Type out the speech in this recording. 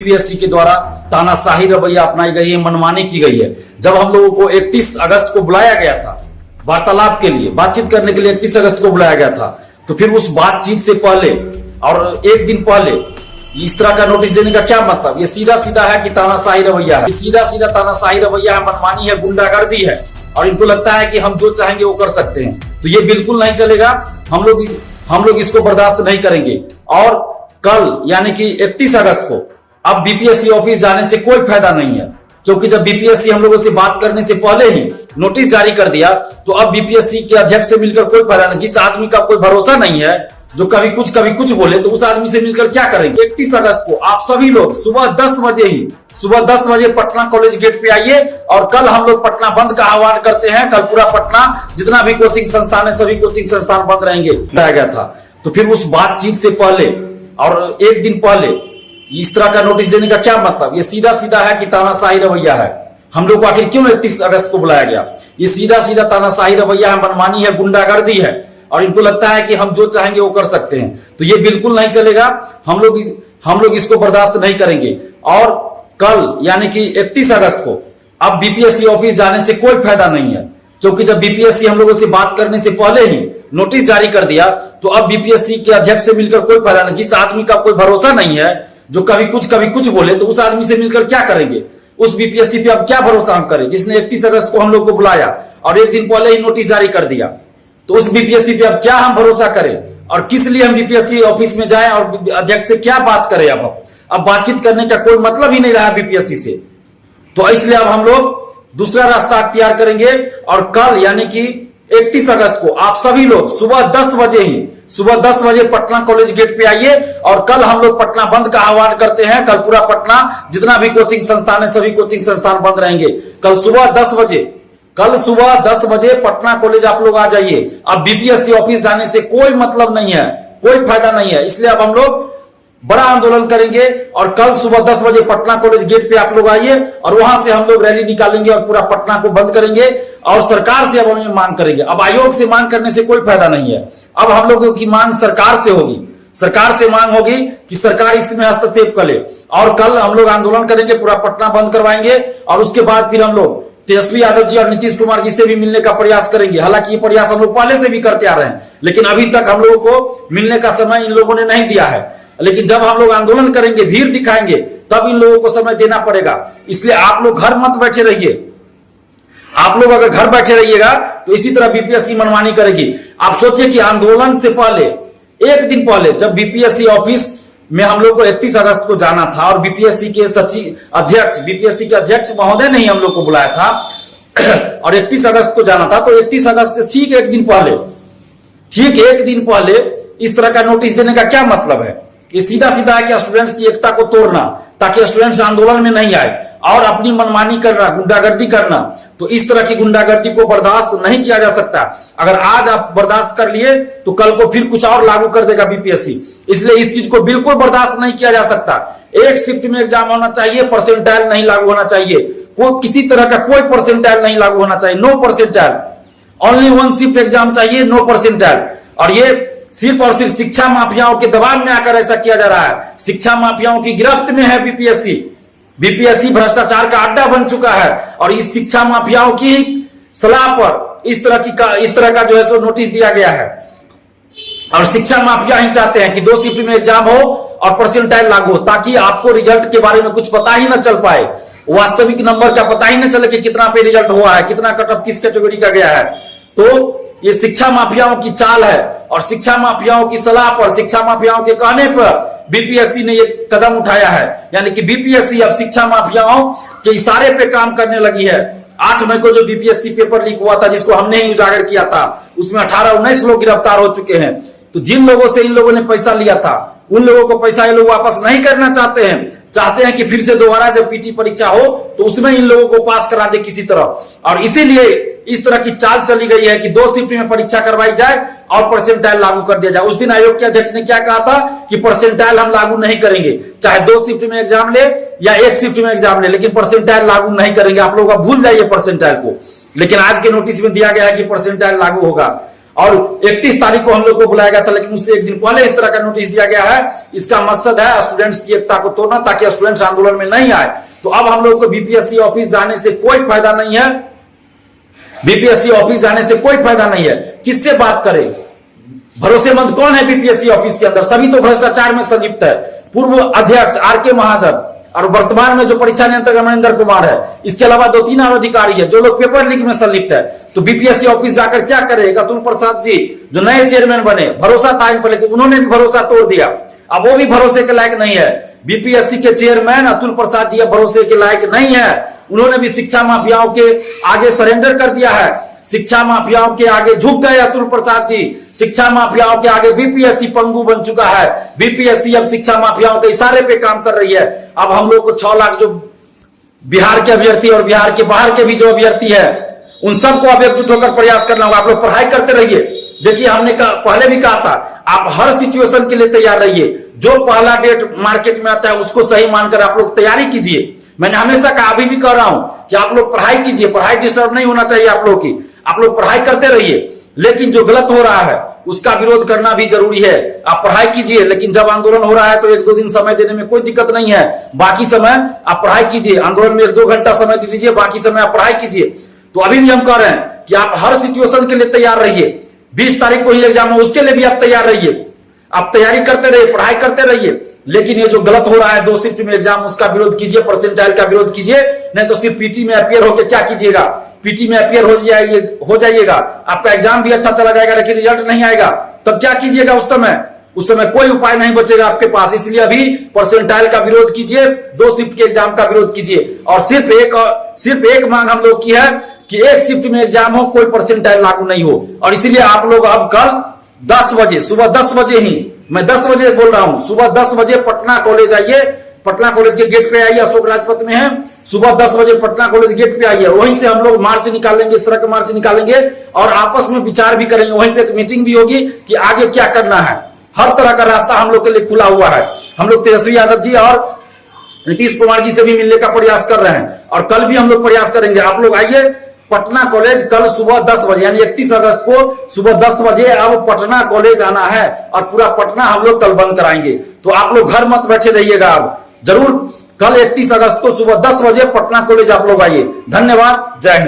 UPSC के द्वारा तानाशाही रवैया अपनाई गई है, मनमानी की गई है। जब हम लोगों को 31 अगस्त को बुलाया गया था वार्तालाप के लिए, बातचीत करने के लिए 31 अगस्त को बुलाया गया था, तो फिर उस बातचीत से पहले और एक दिन पहले इस तरह का नोटिस देने का क्या मतलब? ये सीधा सीधा है कि तानाशाही रवैया है, सीधा सीधा तानाशाही रवैया है, मनमानी है, गुंडागर्दी है और इनको लगता है कि हम जो चाहेंगे वो कर सकते हैं। तो ये बिल्कुल नहीं चलेगा। हम लोग इसको बर्दाश्त नहीं करेंगे। और कल यानी कि 31 अगस्त को अब बीपीएससी ऑफिस जाने से कोई फायदा नहीं है, क्योंकि जब बीपीएससी हम लोगों से बात करने से पहले ही नोटिस जारी कर दिया तो अब बीपीएससी के अध्यक्ष से मिलकर कोई फायदा नहीं। जिस आदमी का कोई भरोसा नहीं है, जो कभी कुछ बोले, तो उस आदमी से मिलकर क्या करेंगे? 31 अगस्त को आप सभी लोग सुबह 10 बजे पटना कॉलेज गेट पे आइए और कल हम लोग पटना बंद का आह्वान करते हैं। कल पूरा पटना जितना भी कोचिंग संस्थान है सभी कोचिंग संस्थान बंद रहेंगे बताया गया था। तो फिर उस बातचीत से पहले और एक दिन पहले इस तरह का नोटिस देने का क्या मतलब? ये सीधा सीधा है कि तानाशाही रवैया है। हम लोग को आखिर क्यों 31 अगस्त को बुलाया गया? ये सीधा सीधा तानाशाही रवैया है, मनमानी है, गुंडागर्दी है और इनको लगता है कि हम जो चाहेंगे वो कर सकते हैं। तो ये बिल्कुल नहीं चलेगा। हम लोग इसको बर्दाश्त नहीं करेंगे। और कल यानी कि 31 अगस्त को अब बीपीएससी ऑफिस जाने से कोई फायदा नहीं है, क्योंकि जब बीपीएससी हम लोगों से बात करने से पहले ही नोटिस जारी कर दिया तो अब बीपीएससी के अध्यक्ष से मिलकर कोई फायदा नहीं। जिस आदमी का कोई भरोसा नहीं है, जो कभी कुछ बोले, तो उस आदमी से मिलकर क्या करेंगे? उस बीपीएससी पे अब क्या भरोसा हम करें, जिसने 31 अगस्त को हम लोग को बुलाया और एक दिन पहले ही नोटिस जारी कर दिया? तो उस बीपीएससी पे अब क्या हम भरोसा करें और किस लिए हम बीपीएससी ऑफिस में जाएं और अध्यक्ष से क्या बात करें? अब बातचीत करने का कोई मतलब ही नहीं रहा बीपीएससी से। तो इसलिए अब हम लोग दूसरा रास्ता अख्तियार करेंगे और कल यानी कि 31 अगस्त को आप सभी लोग सुबह 10 बजे पटना कॉलेज गेट पे आइए और कल हम लोग पटना बंद का आह्वान करते हैं। कल पूरा पटना जितना भी कोचिंग संस्थान है सभी कोचिंग संस्थान बंद रहेंगे। कल सुबह 10 बजे पटना कॉलेज आप लोग आ जाइए। अब बीपीएससी ऑफिस जाने से कोई मतलब नहीं है, कोई फायदा नहीं है। इसलिए अब हम लोग बड़ा आंदोलन करेंगे और कल सुबह 10 बजे पटना कॉलेज गेट पे आप लोग आइए और वहां से हम लोग रैली निकालेंगे और पूरा पटना को बंद करेंगे और सरकार से अब हम मांग करेंगे। अब आयोग से मांग करने से कोई फायदा नहीं है। अब हम लोगों की मांग सरकार से होगी। सरकार से मांग होगी कि सरकार इसमें हस्तक्षेप करे और कल हम लोग आंदोलन करेंगे, पूरा पटना बंद करवाएंगे और उसके बाद फिर हम लोग तेजस्वी यादव जी और नीतीश कुमार जी से भी मिलने का प्रयास करेंगे। हालांकि ये प्रयास हम लोग पहले से भी करते आ रहे हैं, लेकिन अभी तक हम लोगों को मिलने का समय इन लोगों ने नहीं दिया है। लेकिन जब हम लोग आंदोलन करेंगे, भीड़ दिखाएंगे, तब इन लोगों को समय देना पड़ेगा। इसलिए आप लोग घर मत बैठे रहिए। आप लोग अगर घर बैठे रहिएगा तो इसी तरह बीपीएससी मनमानी करेगी। आप सोचिए कि आंदोलन से पहले एक दिन पहले जब बीपीएससी ऑफिस में हम लोग को 31 अगस्त को जाना था और बीपीएससी के बीपीएससी के अध्यक्ष महोदय ने ही हम लोग को बुलाया था और 31 अगस्त को जाना था, तो 31 अगस्त से ठीक एक दिन पहले इस तरह का नोटिस देने का क्या मतलब है? ये सीधा सीधा है कि स्टूडेंट्स की एकता को तोड़ना, ताकि स्टूडेंट्स आंदोलन में नहीं आए और अपनी मनमानी करना, गुंडागर्दी करना। तो इस तरह की गुंडागर्दी को बर्दाश्त नहीं किया जा सकता। अगर आज आप बर्दाश्त कर लिए तो कल को फिर कुछ और लागू कर देगा बीपीएससी। इसलिए इस चीज को बिल्कुल बर्दाश्त नहीं किया जा सकता। एक शिफ्ट में एग्जाम होना चाहिए, परसेंटाइल नहीं लागू होना चाहिए, किसी तरह का कोई परसेंटाइल नहीं लागू होना चाहिए, no percentile, only one shift exam चाहिए, नो परसेंटाइल। और ये सिर्फ और सिर्फ शिक्षा माफियाओं के दबाव में आकर ऐसा किया जा रहा है। शिक्षा माफियाओं की गिरफ्त में है बीपीएससी भ्रष्टाचार का अड्डा बन चुका है और इस शिक्षा माफियाओं की सलाह पर इस तरह का जो है सो नोटिस दिया गया है। और शिक्षा माफिया ही चाहते हैं कि 2 शिफ्ट में एग्जाम हो और परसेंटाइल लागू हो, ताकि आपको रिजल्ट के बारे में कुछ पता ही न चल पाए, वास्तविक नंबर का पता ही न चले कि कितना पे रिजल्ट हुआ है, कितना कट ऑफ किस कैटेगरी का गया है। तो ये शिक्षा माफियाओं की चाल है और शिक्षा माफियाओं की सलाह पर, शिक्षा माफियाओं के कहने पर बीपीएससी ने ये कदम उठाया है। यानी कि बीपीएससी अब शिक्षा माफियाओं के इशारे पे काम करने लगी है। 8 मई को जो बीपीएससी पेपर लीक हुआ था, जिसको हमने ही उजागर किया था, उसमें 18-19 लोग गिरफ्तार हो चुके हैं। तो जिन लोगों से इन लोगों ने पैसा लिया था, उन लोगों को पैसा ये लोग वापस नहीं करना चाहते हैं कि फिर से दोबारा जब पीटी परीक्षा हो तो उसमें इन लोगों को पास करा दे किसी तरह। और इसीलिए इस तरह की चाल चली गई है कि 2 शिफ्ट में परीक्षा करवाई जाए और परसेंटाइल लागू कर दिया जाए। उस दिन आयोग के अध्यक्ष ने क्या कहा था कि परसेंटाइल हम लागू नहीं करेंगे, चाहे 2 शिफ्ट में एग्जाम ले या 1 शिफ्ट में एग्जाम ले, लेकिन परसेंटाइल लागू नहीं करेंगे। आप लोग भूल जाइए परसेंटाइल को। लेकिन आज के नोटिस में दिया गया है कि परसेंटाइल लागू होगा और 31 तारीख को हम लोग को बुलाया गया था, लेकिन उससे एक दिन पहले इस तरह का नोटिस दिया गया है। इसका मकसद है स्टूडेंट्स की एकता को तोड़ना, ताकि स्टूडेंट्स आंदोलन में नहीं आए। तो अब हम लोग को बीपीएससी ऑफिस जाने से कोई फायदा नहीं है, बीपीएससी ऑफिस जाने से कोई फायदा नहीं है। किससे बात करें? भरोसेमंद कौन है बीपीएससी ऑफिस के अंदर? सभी तो भ्रष्टाचार में संलिप्त है। पूर्व अध्यक्ष आर.के. महाजन और वर्तमान में जो परीक्षा नियंत्रक महेंद्र कुमार है, इसके अलावा 2-3 और अधिकारी है जो लोग पेपर लीक में संलिप्त है। तो बीपीएससी ऑफिस जाकर क्या करेगा? अतुल प्रसाद जी जो नए चेयरमैन बने, भरोसा था इन पर, लेकिन उन्होंने भी भरोसा तोड़ दिया। अब वो भी भरोसे के लायक नहीं है। बीपीएससी के चेयरमैन अतुल प्रसाद जी अब भरोसे के लायक नहीं है। उन्होंने भी शिक्षा माफियाओं के आगे सरेंडर कर दिया है। शिक्षा माफियाओं के आगे झुक गए अतुल प्रसाद जी। शिक्षा माफियाओं के आगे बीपीएससी पंगु बन चुका है। बीपीएससी अब शिक्षा माफियाओं के इशारे पे काम कर रही है। अब हम लोग को 6 लाख जो बिहार के अभ्यर्थी और बिहार के बाहर के भी जो अभ्यर्थी है, उन सबको अब एकजुट होकर प्रयास करना होगा। आप लोग पढ़ाई करते रहिए। देखिए, हमने पहले भी कहा था, आप हर सिचुएशन के लिए तैयार रहिए। जो पहला डेट मार्केट में आता है उसको सही मानकर आप लोग तैयारी कीजिए। मैंने हमेशा कहा, अभी भी कह रहा हूं कि आप लोग पढ़ाई कीजिए। पढ़ाई डिस्टर्ब नहीं होना चाहिए आप लोग की। आप लोग पढ़ाई करते रहिए, लेकिन जो गलत हो रहा है उसका विरोध करना भी जरूरी है। आप पढ़ाई कीजिए, लेकिन जब आंदोलन हो रहा है तो 1-2 दिन समय देने में कोई दिक्कत नहीं है। बाकी समय आप पढ़ाई कीजिए। आंदोलन में 1-2 घंटा समय दे दीजिए, बाकी समय आप पढ़ाई कीजिए। तो अभी भी हम कह रहे हैं कि आप हर सिचुएशन के लिए तैयार रहिए। 20 तारीख को ही एग्जाम है, उसके लिए भी आप तैयार रहिए। आप तैयारी करते रहिए, पढ़ाई करते रहिए। लेकिन ये जो गलत हो रहा है 2 शिफ्ट में एग्जाम, उसका विरोध कीजिए, परसेंटाइल का विरोध कीजिए। नहीं तो सिर्फ पीटी में अपियर होकर क्या कीजिएगा? पीटी में अपियर हो जाइएगा, आपका एग्जाम भी अच्छा चला जाएगा, लेकिन रिजल्ट नहीं आएगा। तब क्या कीजिएगा? उस समय कोई उपाय नहीं बचेगा आपके पास। इसलिए अभी परसेंटाइल का विरोध कीजिए, 2 शिफ्ट के एग्जाम का विरोध कीजिए। और सिर्फ एक मांग हम लोग की है कि 1 शिफ्ट में एग्जाम हो, कोई परसेंटाइल लागू नहीं हो। और इसीलिए आप लोग अब कल 10 बजे, सुबह 10 बजे ही, मैं 10 बजे बोल रहा हूं, सुबह 10 बजे पटना कॉलेज आइए। पटना कॉलेज के गेट पे आइए, अशोक राजपथ में है। सुबह 10 बजे पटना कॉलेज गेट पे आइए। वहीं से हम लोग मार्च निकालेंगे, सड़क मार्च निकालेंगे और आपस में विचार भी करेंगे। वहीं पे एक मीटिंग भी होगी कि आगे क्या करना है। हर तरह का रास्ता हम लोग के लिए खुला हुआ है। हम लोग तेजस्वी यादव जी और नीतीश कुमार जी से भी मिलने का प्रयास कर रहे हैं और कल भी हम लोग प्रयास करेंगे। आप लोग आइए पटना कॉलेज कल सुबह 10 बजे, यानी 31 अगस्त को सुबह 10 बजे अब पटना कॉलेज आना है और पूरा पटना हम लोग कल बंद कराएंगे। तो आप लोग घर मत बैठे रहिएगा, अब जरूर कल 31 अगस्त को सुबह 10 बजे पटना कॉलेज आप लोग आइए। धन्यवाद, जय हिंद।